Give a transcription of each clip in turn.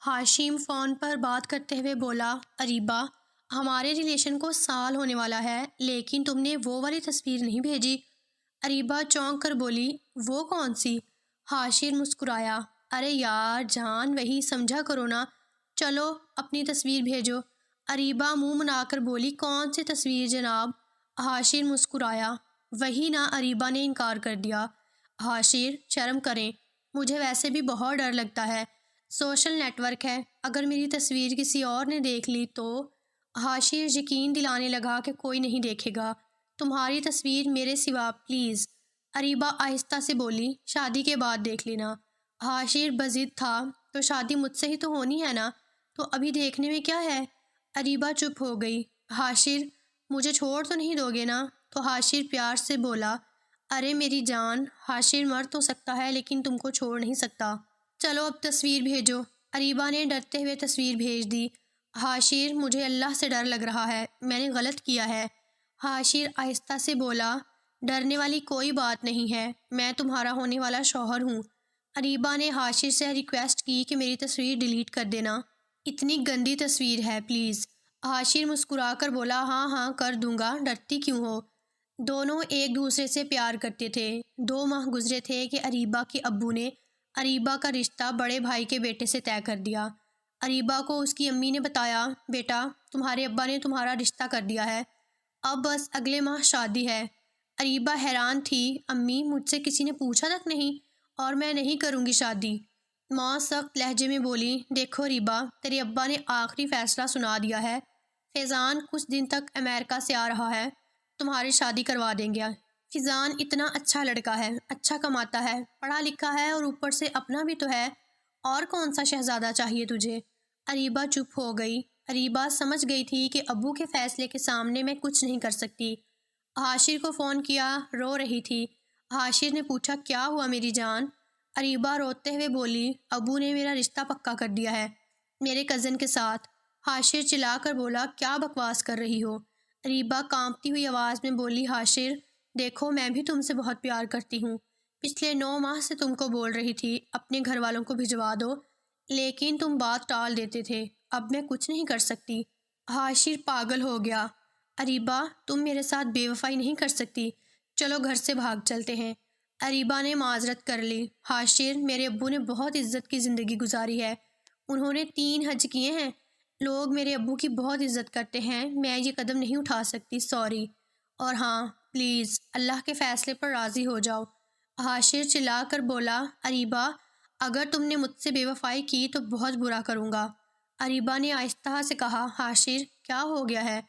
ہاشم phone پر بات کرتے ہوئے بولا، اریبہ، ہمارے ریلیشن کو سال ہونے والا ہے لیکن تم نے وہ والی تصویر نہیں بھیجی۔ اریبہ چونک کر بولی، وہ کون سی؟ ہاشم مسکرایا، ارے یار جان، وہی سمجھا کرو نا، چلو اپنی تصویر بھیجو۔ اریبہ منہ بنا کر بولی، کون سی تصویر جناب؟ ہاشم مسکرایا، وہی نا۔ اریبہ نے انکار کر دیا۔ ہاشم، شرم کریں، مجھے ویسے بھی بہت ڈر لگتا ہے، سوشل نیٹ ورک ہے، اگر میری تصویر کسی اور نے دیکھ لی تو؟ ہاشم یقین دلانے لگا کہ کوئی نہیں دیکھے گا، تمہاری تصویر میرے سوا پلیز۔ اریبہ آہستہ سے بولی، شادی کے بعد دیکھ لینا۔ ہاشم بضد تھا، تو شادی مجھ سے ہی تو ہونی ہے نا، تو ابھی دیکھنے میں کیا ہے؟ اریبہ چپ ہو گئی۔ ہاشم، مجھے چھوڑ تو نہیں دو گے نا؟ تو ہاشم پیار سے بولا، ارے میری جان، ہاشم مر تو سکتا ہے لیکن تم کو چھوڑ نہیں سکتا، چلو اب تصویر بھیجو۔ اریبہ نے ڈرتے ہوئے تصویر بھیج دی۔ ہاشم، مجھے اللہ سے ڈر لگ رہا ہے، میں نے غلط کیا ہے۔ ہاشم آہستہ سے بولا، ڈرنے والی کوئی بات نہیں ہے، میں تمہارا ہونے والا شوہر ہوں۔ اریبہ نے ہاشم سے ریکویسٹ کی کہ میری تصویر ڈیلیٹ کر دینا، اتنی گندی تصویر ہے پلیز۔ ہاشم مسکرا کر بولا، ہاں ہاں کر دوں گا، ڈرتی کیوں ہو؟ دونوں ایک دوسرے سے پیار کرتے تھے۔ 2 ماہ گزرے تھے کہ اریبہ کے ابو نے اریبہ کا رشتہ بڑے بھائی کے بیٹے سے طے کر دیا۔ اریبہ کو اس کی امی نے بتایا، بیٹا تمہارے ابا نے تمہارا رشتہ کر دیا ہے، اب بس اگلے ماہ شادی ہے۔ اریبہ حیران تھی، امی مجھ سے کسی نے پوچھا تک نہیں، اور میں نہیں کروں گی شادی۔ ماں سخت لہجے میں بولی، دیکھو اریبہ، تیرے ابا نے آخری فیصلہ سنا دیا ہے، فیضان کچھ دن تک امریکہ سے آ رہا ہے، تمہاری شادی کروا دیں گے۔ فیضان اتنا اچھا لڑکا ہے، اچھا کماتا ہے، پڑھا لکھا ہے اور اوپر سے اپنا بھی تو ہے، اور کون سا شہزادہ چاہیے تجھے؟ اریبہ چپ ہو گئی۔ اریبہ سمجھ گئی تھی کہ ابو کے فیصلے کے سامنے میں کچھ نہیں کر سکتی۔ ہاشم کو فون کیا، رو رہی تھی۔ ہاشم نے پوچھا، کیا ہوا میری جان؟ اریبہ روتے ہوئے بولی، ابو نے میرا رشتہ پکا کر دیا ہے میرے کزن کے ساتھ۔ ہاشم چلا کر بولا، کیا بکواس کر رہی ہو؟ اریبہ کانپتی ہوئی آواز میں بولی، ہاشم دیکھو، میں بھی تم سے بہت پیار کرتی ہوں، پچھلے 9 ماہ سے تم کو بول رہی تھی اپنے گھر والوں کو بھجوا دو، لیکن تم بات ٹال دیتے تھے، اب میں کچھ نہیں کر سکتی۔ ہاشم پاگل ہو گیا، اریبہ تم میرے ساتھ بے وفائی نہیں کر سکتی، چلو گھر سے بھاگ چلتے ہیں۔ اریبہ نے معذرت کر لی، ہاشم میرے ابو نے بہت عزت کی زندگی گزاری ہے، انہوں نے 3 حج کیے ہیں، لوگ میرے ابو کی بہت عزت کرتے ہیں، میں یہ قدم نہیں اٹھا سکتی، سوری، اور ہاں پلیز اللہ کے فیصلے پر راضی ہو جاؤ۔ ہاشم چلا کر بولا، اریبہ اگر تم نے مجھ سے بے وفائی کی تو بہت برا کروں گا۔ اریبہ نے آہستہ سے کہا، ہاشم کیا ہو گیا ہے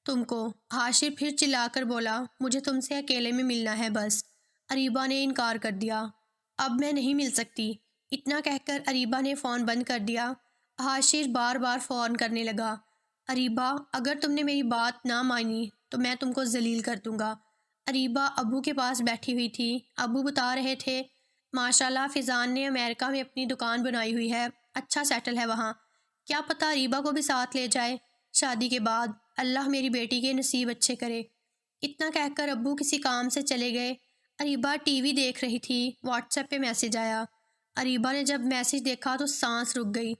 تم کو؟ ہاشم پھر چلا کر بولا، مجھے تم سے اکیلے میں ملنا ہے بس۔ اریبہ نے انکار کر دیا، اب میں نہیں مل سکتی۔ اتنا کہہ کر اریبہ نے فون بند کر دیا۔ ہاشم بار بار فون کرنے لگا، اریبہ اگر تم نے میری بات نہ مانی تو میں تم کو ذلیل کر دوں گا۔ اریبہ ابو کے پاس بیٹھی ہوئی تھی، ابو بتا رہے تھے، ماشاءاللہ فیضان نے امریکہ میں اپنی دکان بنائی ہوئی ہے، اچھا سیٹل ہے وہاں، کیا پتہ اریبہ کو بھی ساتھ لے جائے شادی کے بعد، اللہ میری بیٹی کے نصیب اچھے کرے۔ اتنا کہہ کر ابو کسی کام سے چلے گئے۔ اریبہ ٹی وی دیکھ رہی تھی، واٹس ایپ پہ میسج آیا۔ اریبہ نے جب میسج دیکھا تو سانس رک گئی۔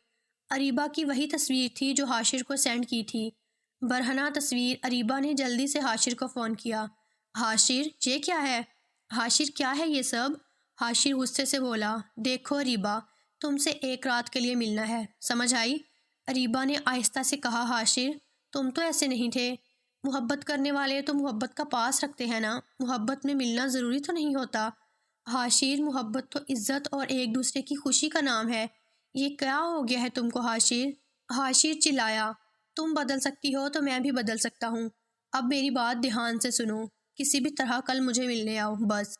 اریبہ کی وہی تصویر تھی جو ہاشم کو سینڈ کی تھی، برہنہ تصویر۔ اریبہ نے جلدی سے ہاشم کو فون کیا، ہاشم یہ کیا ہے؟ ہاشم کیا ہے یہ سب؟ ہاشم غصے سے بولا، دیکھو اریبہ تم سے 1 رات کے لیے ملنا ہے، سمجھ آئی؟ اریبہ نے آہستہ سے کہا، ہاشم تم تو ایسے نہیں تھے، محبت کرنے والے تو محبت کا پاس رکھتے ہیں نا، محبت میں ملنا ضروری تو نہیں ہوتا۔ ہاشم محبت تو عزت اور ایک دوسرے کی خوشی کا نام ہے، یہ کیا ہو گیا ہے تم کو ہاشم؟ ہاشم چلایا، تم بدل سکتی ہو تو میں بھی بدل سکتا ہوں، اب میری بات دھیان سے سنو، کسی بھی طرح کل مجھے ملنے آؤ بس۔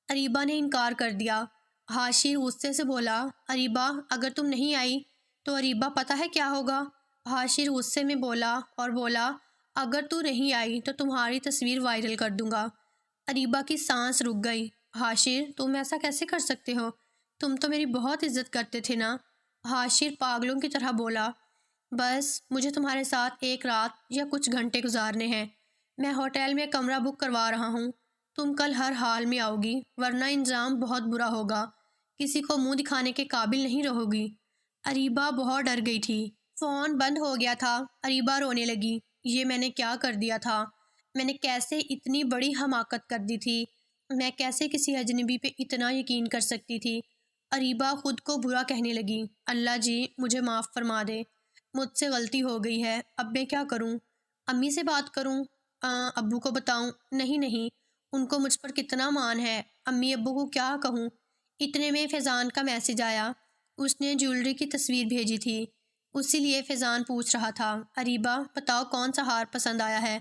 اریبہ نے انکار کر دیا۔ ہاشم غصے سے بولا، اریبہ اگر تم نہیں آئی تو اریبہ پتہ ہے کیا ہوگا؟ ہاشم غصے میں بولا اور بولا، اگر تو نہیں آئی تو تمہاری تصویر وائرل کر دوں گا۔ اریبہ کی سانس رک گئی، ہاشم تم ایسا کیسے کر سکتے ہو؟ تم تو میری بہت عزت کرتے تھے نا۔ ہاشم پاگلوں کی طرح بولا، بس مجھے تمہارے ساتھ 1 رات یا کچھ گھنٹے گزارنے ہیں، میں ہوٹل میں کمرہ بک کروا رہا ہوں، تم کل ہر حال میں آؤ گی ورنہ انجام بہت برا ہوگا، کسی کو منہ دکھانے کے قابل نہیں رہو گی۔ اریبہ بہت ڈر گئی تھی۔ فون بند ہو گیا تھا۔ اریبہ رونے لگی۔ یہ میں نے کیا کر دیا تھا؟ میں نے کیسے اتنی بڑی حماقت کر دی تھی؟ میں کیسے کسی اجنبی پہ اتنا یقین کر سکتی تھی؟ اریبہ خود کو برا کہنے لگی۔ اللہ جی مجھے معاف فرما دے، مجھ سے غلطی ہو گئی ہے، اب میں کیا کروں؟ امی سے بات کروں؟ ابو کو بتاؤں؟ نہیں، ان کو مجھ پر کتنا مان ہے، امی ابو کو کیا کہوں؟ اتنے میں فیضان کا میسج آیا۔ اس نے جیولری کی تصویر بھیجی تھی، اسی لیے فیضان پوچھ رہا تھا، اریبہ بتاؤ کون سا ہار پسند آیا ہے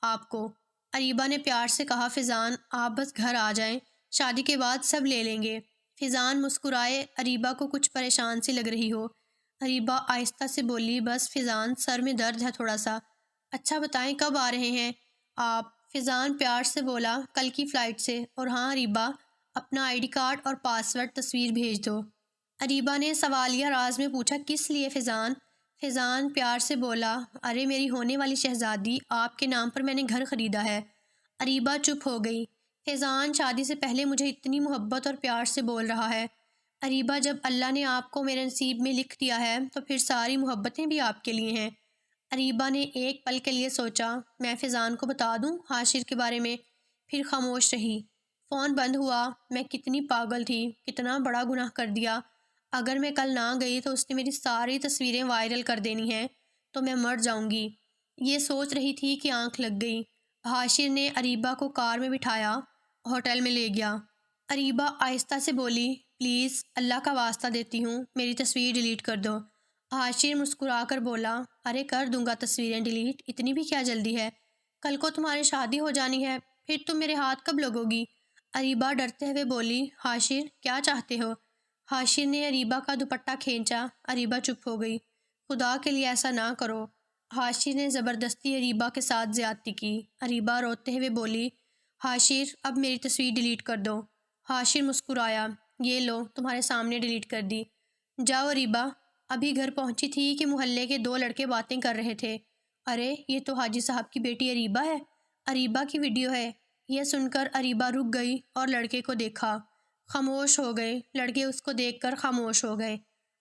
آپ کو؟ اریبہ نے پیار سے کہا، فیضان آپ بس گھر آ جائیں، شادی کے بعد سب لے لیں گے۔ فیضان مسکرائے، اریبہ کو کچھ پریشان سی لگ رہی ہو۔ اریبہ آہستہ سے بولی، بس فیضان سر میں درد ہے تھوڑا سا۔ اچھا بتائیں کب آ رہے ہیں آپ؟ فیضان پیار سے بولا، کل کی فلائٹ سے، اور ہاں اریبہ اپنا آئی ڈی کارڈ اور پاسورڈ تصویر بھیج دو۔ اریبہ نے سوالیہ راز میں پوچھا، کس لیے فیضان؟ فیضان پیار سے بولا، ارے میری ہونے والی شہزادی، آپ کے نام پر میں نے گھر خریدا ہے۔ اریبہ چپ ہو گئی۔ فیضان شادی سے پہلے مجھے اتنی محبت اور پیار سے بول رہا ہے۔ اریبہ جب اللہ نے آپ کو میرے نصیب میں لکھ دیا ہے تو پھر ساری محبتیں بھی آپ کے لیے ہیں۔ اریبہ نے ایک پل کے لیے سوچا، میں فیضان کو بتا دوں حاشر کے بارے میں؟ پھر خاموش رہی۔ فون بند ہوا۔ میں کتنی پاگل تھی، کتنا بڑا گناہ کر دیا۔ اگر میں کل نہ گئی تو اس نے میری ساری تصویریں وائرل کر دینی ہیں، تو میں مر جاؤں گی۔ یہ سوچ رہی تھی کہ آنکھ لگ گئی۔ حاشر نے اریبہ کو کار میں بٹھایا، ہوٹل میں لے گیا۔ اریبہ آہستہ سے بولی، پلیز اللہ کا واسطہ دیتی ہوں میری تصویر ڈیلیٹ کر دو۔ حاشر مسکرا کر بولا، ارے کر دوں گا تصویریں ڈیلیٹ، اتنی بھی کیا جلدی ہے؟ کل کو تمہاری شادی ہو جانی ہے، پھر تم میرے ہاتھ کب لگو گی؟ اریبہ ڈرتے ہوئے بولی، حاشر کیا چاہتے ہو؟ حاشر نے اریبہ کا دوپٹہ کھینچا۔ اریبہ چپ ہو گئی۔ خدا کے لیے ایسا نہ کرو۔ حاشر نے زبردستی اریبہ کے ساتھ زیادتی کی۔ اریبہ روتے ہوئے بولی، حاشر اب میری تصویر ڈیلیٹ کر دو۔ حاشر مسکرایا، یہ لو تمہارے سامنے ڈیلیٹ کر دی۔ جاؤ اریبہ۔ ابھی گھر پہنچی تھی کہ محلے کے دو لڑکے باتیں کر رہے تھے، ارے یہ تو حاجی صاحب کی بیٹی اریبہ ہے، اریبہ کی ویڈیو ہے۔ یہ سن کر اریبہ رک گئی اور لڑکے کو دیکھا۔ خاموش ہو گئے۔ لڑکے اس کو دیکھ کر خاموش ہو گئے۔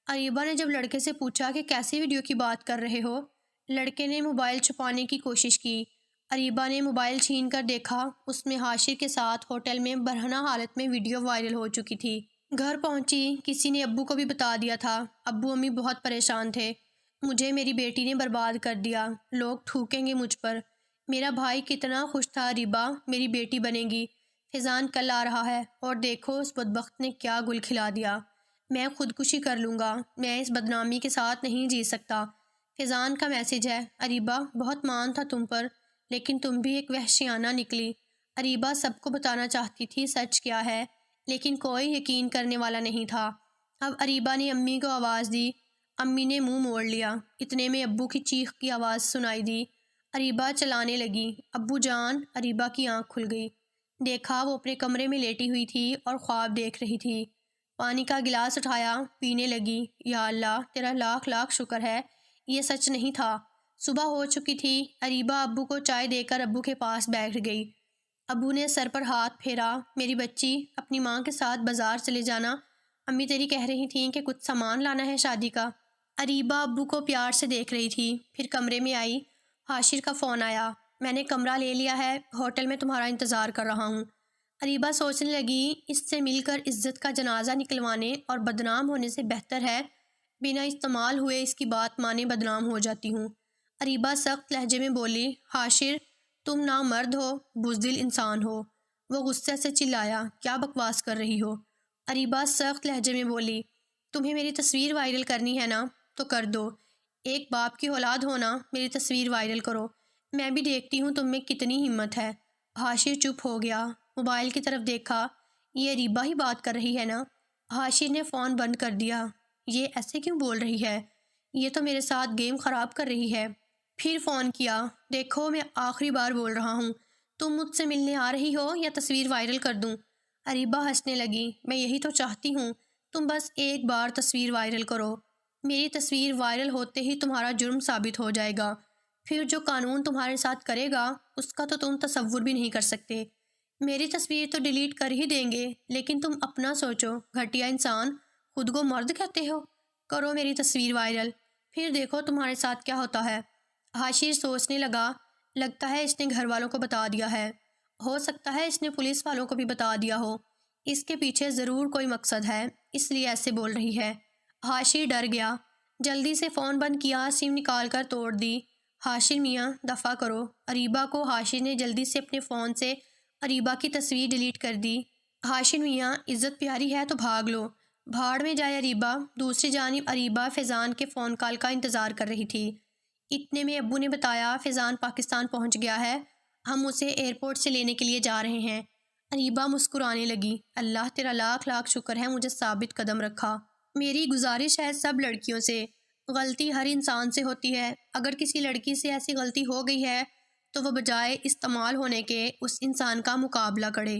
اریبہ نے جب لڑکے سے پوچھا کہ کیسی ویڈیو کی بات کر رہے ہو، لڑکے نے موبائل چھپانے کی کوشش کی۔ اریبہ نے موبائل چھین کر دیکھا، اس میں حاشر کے ساتھ ہوٹل میں برہنہ حالت میں ویڈیو وائرل ہو چکی تھی۔ گھر پہنچی، کسی نے ابو کو بھی بتا دیا تھا۔ ابو امی بہت پریشان تھے، مجھے میری بیٹی نے برباد کر دیا، لوگ تھوکیں گے مجھ پر۔ میرا بھائی کتنا خوش تھا، اریبہ میری بیٹی بنے گی، فیضان کل آ رہا ہے، اور دیکھو اس بدبخت نے کیا گل کھلا دیا۔ میں خودکشی کر لوں گا، میں اس بدنامی کے ساتھ نہیں جی سکتا۔ فیضان کا میسج ہے، اریبہ بہت مان تھا تم پر، لیکن تم بھی ایک وحشیانہ نکلی۔ اریبہ سب کو بتانا چاہتی تھی سچ کیا ہے، لیکن کوئی یقین کرنے والا نہیں تھا۔ اب اریبہ نے امی کو آواز دی۔ امی نے منہ موڑ لیا۔ اتنے میں ابو کی چیخ کی آواز سنائی دی۔ اریبہ چلانے لگی، ابو جان۔ اریبہ کی آنکھ کھل گئی۔ دیکھا وہ اپنے کمرے میں لیٹی ہوئی تھی اور خواب دیکھ رہی تھی۔ پانی کا گلاس اٹھایا، پینے لگی۔ یا اللہ تیرا لاکھ لاکھ شکر ہے، یہ سچ نہیں تھا۔ صبح ہو چکی تھی۔ اریبہ ابو کو چائے دے کر ابو کے پاس بیٹھ گئی۔ ابو نے سر پر ہاتھ پھیرا، میری بچی اپنی ماں کے ساتھ بازار چلے جانا، امی تیری کہہ رہی تھیں کہ کچھ سامان لانا ہے شادی کا۔ اریبہ ابو کو پیار سے دیکھ رہی تھی، پھر کمرے میں آئی۔ حاشر کا فون آیا، میں نے کمرہ لے لیا ہے، ہوٹل میں تمہارا انتظار کر رہا ہوں۔ اریبہ سوچنے لگی، اس سے مل کر عزت کا جنازہ نکلوانے اور بدنام ہونے سے بہتر ہے بنا استعمال ہوئے اس کی بات مانے بدنام ہو جاتی ہوں۔ اریبہ سخت لہجے میں بولی، حاشر تم نہ مرد ہو، بزدل انسان ہو۔ وہ غصے سے چلایا، کیا بکواس کر رہی ہو؟ اریبہ سخت لہجے میں بولی، تمہیں میری تصویر وائرل کرنی ہے نا تو کر دو، ایک باپ کی اولاد ہونا، میری تصویر وائرل کرو، میں بھی دیکھتی ہوں تم میں کتنی ہمت ہے۔ حاشر چپ ہو گیا، موبائل کی طرف دیکھا، یہ اریبہ ہی بات کر رہی ہے نا؟ حاشر نے فون بند کر دیا۔ یہ ایسے کیوں بول رہی ہے؟ یہ تو میرے ساتھ گیم خراب کر رہی ہے۔ پھر فون کیا، دیکھو میں آخری بار بول رہا ہوں، تم مجھ سے ملنے آ رہی ہو یا تصویر وائرل کر دوں؟ اریبہ ہنسنے لگی، میں یہی تو چاہتی ہوں، تم بس ایک بار تصویر وائرل کرو۔ میری تصویر وائرل ہوتے ہی تمہارا جرم ثابت ہو جائے گا، پھر جو قانون تمہارے ساتھ کرے گا اس کا تو تم تصور بھی نہیں کر سکتے۔ میری تصویر تو ڈیلیٹ کر ہی دیں گے، لیکن تم اپنا سوچو، گھٹیا انسان، خود کو مرد کہتے ہو؟ کرو میری تصویر وائرل، پھر دیکھو تمہارے ساتھ کیا ہوتا ہے۔ حاشر سوچنے لگا، لگتا ہے اس نے گھر والوں کو بتا دیا ہے، ہو سکتا ہے اس نے پولیس والوں کو بھی بتا دیا ہو، اس کے پیچھے ضرور کوئی مقصد ہے، اس لیے ایسے بول رہی ہے۔ حاشر ڈر گیا، جلدی سے فون بند کیا، سم نکال کر توڑ دی۔ حاشر میاں دفع کرو۔ اریبہ کو حاشر نے جلدی سے اپنے فون سے اریبہ کی تصویر ڈیلیٹ کر دی۔ حاشر میاں عزت پیاری ہے تو بھاگ لو، بھاڑ میں جائے اریبہ۔ دوسری جانب اریبہ فیضان کے فون کال کا انتظار کر رہی تھی۔ اتنے میں ابو نے بتایا فیضان پاکستان پہنچ گیا ہے، ہم اسے ایئرپورٹ سے لینے کے لیے جا رہے ہیں۔ اریبہ مسکرانے لگی، اللہ تیرا لاکھ لاکھ شکر ہے مجھے ثابت قدم رکھا۔ میری گزارش ہے سب لڑکیوں سے، غلطی ہر انسان سے ہوتی ہے، اگر کسی لڑکی سے ایسی غلطی ہو گئی ہے تو وہ بجائے استعمال ہونے کے اس انسان کا مقابلہ کرے،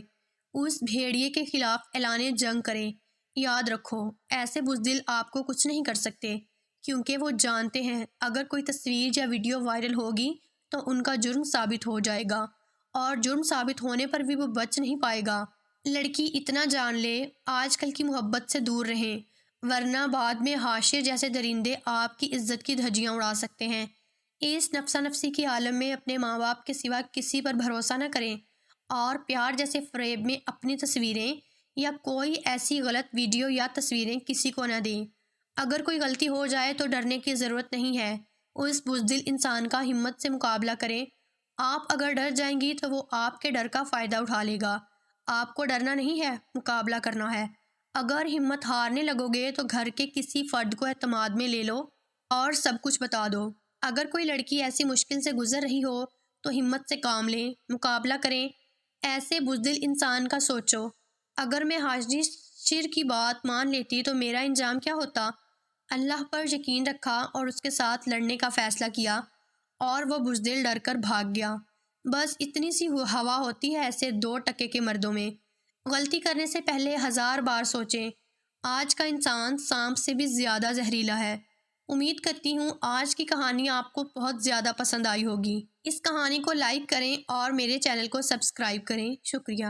اس بھیڑیے کے خلاف اعلان جنگ کرے۔ یاد رکھو ایسے بزدل آپ کو کچھ نہیں کر سکتے، کیونکہ وہ جانتے ہیں اگر کوئی تصویر یا ویڈیو وائرل ہوگی تو ان کا جرم ثابت ہو جائے گا، اور جرم ثابت ہونے پر بھی وہ بچ نہیں پائے گا۔ لڑکی اتنا جان لے، آج کل کی محبت سے دور رہیں، ورنہ بعد میں حاشر جیسے درندے آپ کی عزت کی دھجیاں اڑا سکتے ہیں۔ اس نفسا نفسی کی عالم میں اپنے ماں باپ کے سوا کسی پر بھروسہ نہ کریں، اور پیار جیسے فریب میں اپنی تصویریں یا کوئی ایسی غلط ویڈیو یا تصویریں کسی کو نہ دیں۔ اگر کوئی غلطی ہو جائے تو ڈرنے کی ضرورت نہیں ہے، اس بزدل انسان کا ہمت سے مقابلہ کریں۔ آپ اگر ڈر جائیں گی تو وہ آپ کے ڈر کا فائدہ اٹھا لے گا۔ آپ کو ڈرنا نہیں ہے، مقابلہ کرنا ہے۔ اگر ہمت ہارنے لگو گے تو گھر کے کسی فرد کو اعتماد میں لے لو اور سب کچھ بتا دو۔ اگر کوئی لڑکی ایسی مشکل سے گزر رہی ہو تو ہمت سے کام لیں، مقابلہ کریں۔ ایسے بزدل انسان کا سوچو، اگر میں حاشر کی بات مان لیتی تو میرا انجام کیا ہوتا؟ اللہ پر یقین رکھا اور اس کے ساتھ لڑنے کا فیصلہ کیا، اور وہ بزدل ڈر کر بھاگ گیا۔ بس اتنی سی ہوا ہوتی ہے ایسے 2% کے مردوں میں۔ غلطی کرنے سے پہلے 1000 بار سوچیں۔ آج کا انسان سانپ سے بھی زیادہ زہریلا ہے۔ امید کرتی ہوں آج کی کہانی آپ کو بہت زیادہ پسند آئی ہوگی۔ اس کہانی کو لائک کریں اور میرے چینل کو سبسکرائب کریں۔ شکریہ۔